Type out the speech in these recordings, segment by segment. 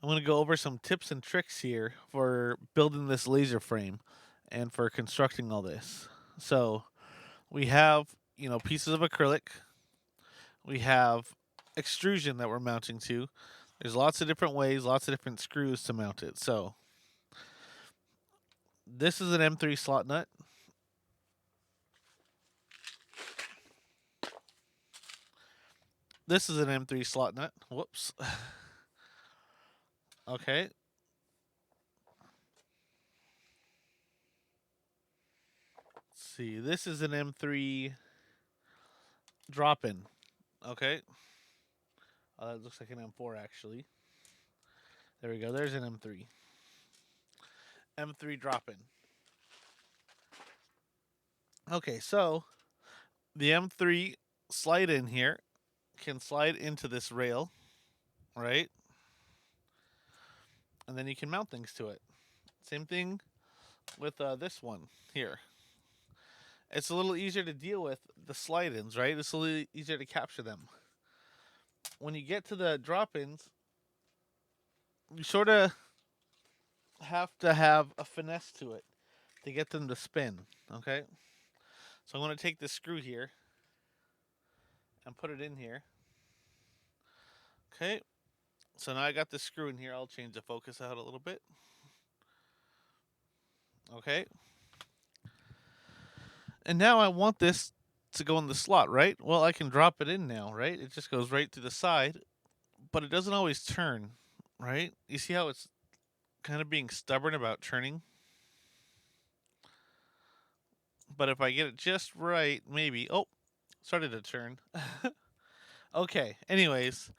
I'm going to go over some tips and tricks here for building this laser frame and for constructing all this. So we have, pieces of acrylic. We have extrusion that we're mounting to. There's lots of different ways, lots of different screws to mount it. So this is an M3 slot nut. This is an M3 slot nut. Whoops. Okay. Let's see. This is an M3 drop in. Okay. That looks like an M4 actually. There we go. There's an M3. M3 drop in. Okay, so the M3 slide in here can slide into this rail, right? And then you can mount things to it. Same thing with this one here. It's a little easier to deal with the slide ins, right? It's a little easier to capture them. When you get to the drop ins, you sort of have to have a finesse to it to get them to spin, okay? So I'm going to take this screw here and put it in here. Okay, so now I got the screw in here. I'll change the focus out a little bit. Okay. And now I want this to go in the slot, right? Well, I can drop it in now, right? It just goes right to the side, but it doesn't always turn, right? You see how it's kind of being stubborn about turning? But if I get it just right, maybe. Oh, started to turn. Okay, anyways,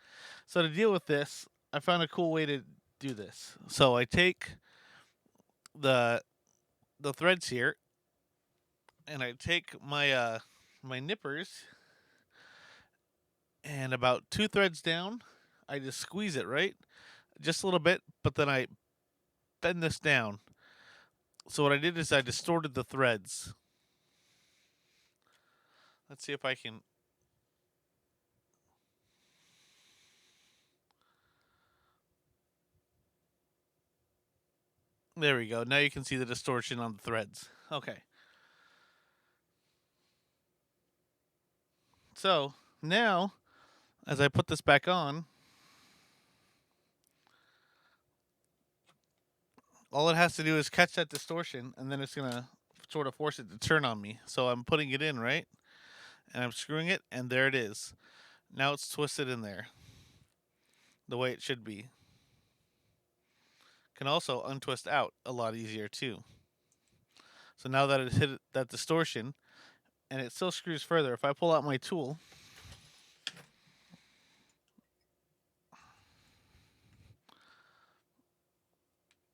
so to deal with this, I found a cool way to do this. So I take the threads here and I take my nippers and about 2 threads down, I just squeeze it, right? Just a little bit, but then I bend this down. So what I did is I distorted the threads. Let's see if I can. There we go. Now you can see the distortion on the threads. Okay. So now, as I put this back on, all it has to do is catch that distortion, and then it's going to sort of force it to turn on me. So I'm putting it in, right? And I'm screwing it, and there it is. Now it's twisted in there the way it should be. Can also untwist out a lot easier too. So now that it hit that distortion, and it still screws further, if I pull out my tool,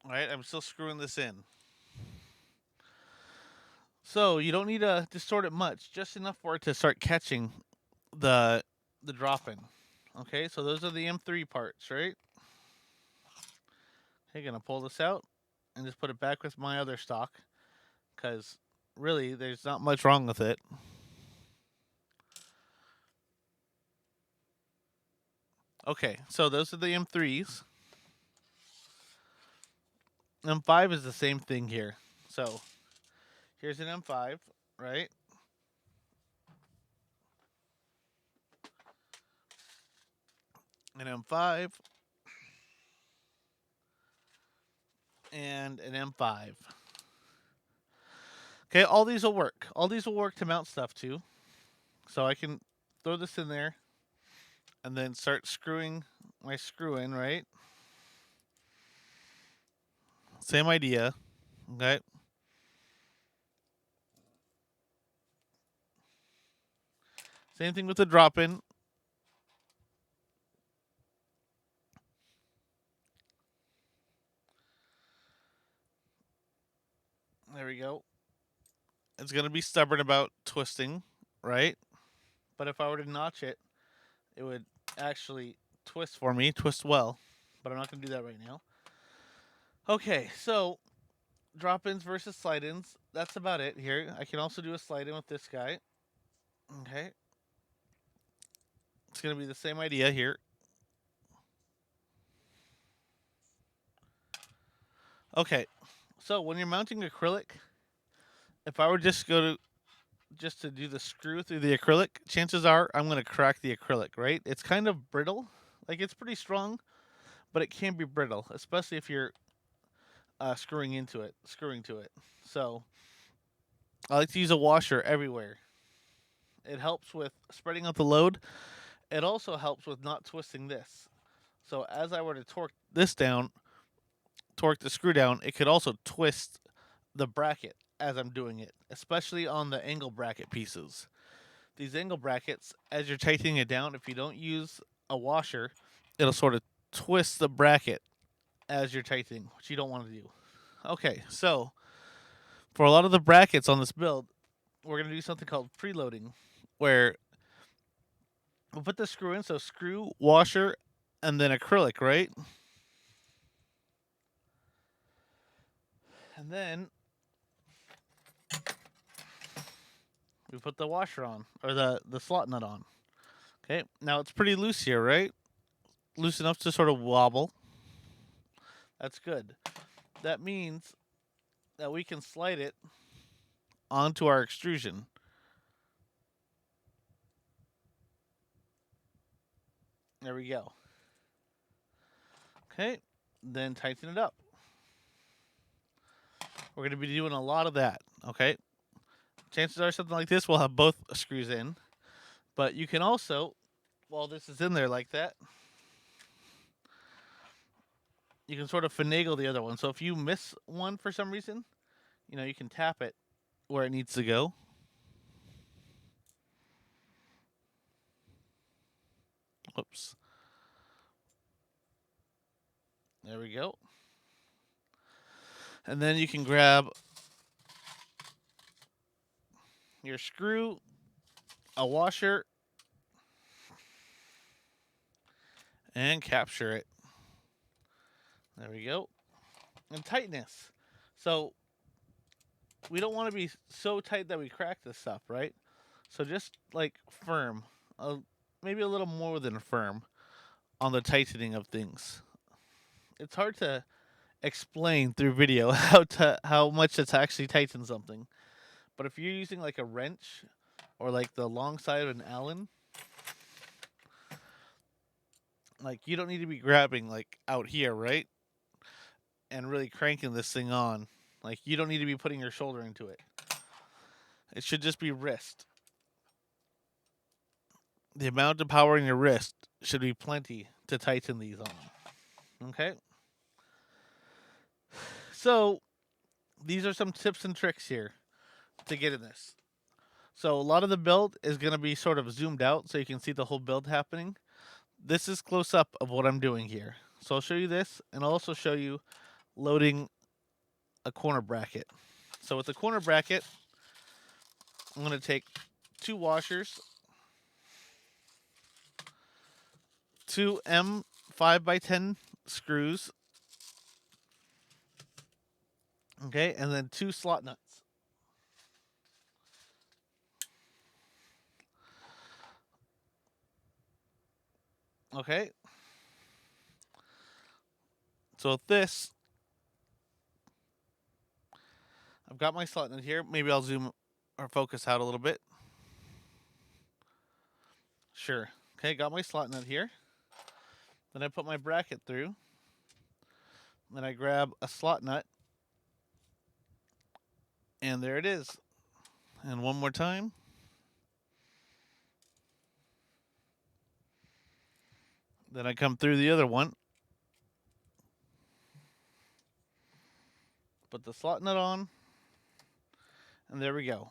all right, I'm still screwing this in. So you don't need to distort it much, just enough for it to start catching the drop in. Okay, so those are the M3 parts, right? Okay, gonna pull this out and just put it back with my other stock, because really there's not much wrong with it. Okay, so those are the M3s. M5 is the same thing here. So here's an M5, right? An M5 and an M5. Okay, all these will work. All these will work to mount stuff to. So I can throw this in there and then start screwing my screw in, right? Same idea. Okay. Same thing with the drop in. There we go. It's going to be stubborn about twisting, right? But if I were to notch it, it would actually twist for me, twist well. But I'm not going to do that right now. Okay, so drop ins versus slide ins. That's about it here. I can also do a slide in with this guy. Okay. It's going to be the same idea here. Okay, so when you're mounting acrylic, if I were just to do the screw through the acrylic, chances are I'm going to crack the acrylic, right? It's kind of brittle. Like it's pretty strong, but it can be brittle, especially if you're screwing to it. So I like to use a washer everywhere. It helps with spreading out the load. It also helps with not twisting this. So as I were to torque the screw down, it could also twist the bracket as I'm doing it, especially on the angle bracket pieces. These angle brackets, as you're tightening it down, if you don't use a washer, it'll sort of twist the bracket as you're tightening, which you don't want to do. Okay, so for a lot of the brackets on this build, we're going to do something called preloading, where we'll put the screw in, so screw, washer, and then acrylic, right? And then we put the washer on, or the slot nut on. Okay, now it's pretty loose here, right? Loose enough to sort of wobble. That's good. That means that we can slide it onto our extrusion. There we go. Okay, then tighten it up. We're going to be doing a lot of that, okay? Chances are something like this will have both screws in, but you can also, while this is in there like that, you can sort of finagle the other one. So if you miss one for some reason, you can tap it where it needs to go. Oops. There we go. And then you can grab your screw, a washer, and capture it. There we go. And tightness. So we don't want to be so tight that we crack this stuff, right? So just like firm, maybe a little more than firm on the tightening of things. It's hard to explain through video how much it's actually tighten something. But if you're using like a wrench or like the long side of an Allen, like you don't need to be grabbing like out here, right? And really cranking this thing on. Like you don't need to be putting your shoulder into it. It should just be wrist. The amount of power in your wrist should be plenty to tighten these on. Okay? So, these are some tips and tricks here to get in this. So, a lot of the build is going to be sort of zoomed out so you can see the whole build happening. This is close up of what I'm doing here. So, I'll show you this and I'll also show you loading a corner bracket. So, with the corner bracket, I'm going to take 2 washers, 2 M5x10 screws, okay, and then 2 slot nuts. Okay. So with this, I've got my slot nut here. Maybe I'll zoom or focus out a little bit. Sure. Okay, got my slot nut here. Then I put my bracket through. Then I grab a slot nut. And there it is. And one more time. Then I come through the other one. Put the slot nut on. And there we go.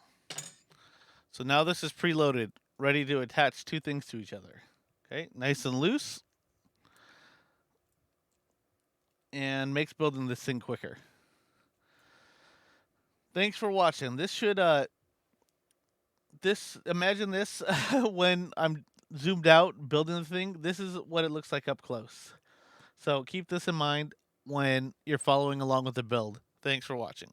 So now this is preloaded, ready to attach 2 things to each other. Okay, nice and loose. And makes building this thing quicker. Thanks for watching. This should imagine this when I'm zoomed out building the thing. This is what it looks like up close. So keep this in mind when you're following along with the build. Thanks for watching.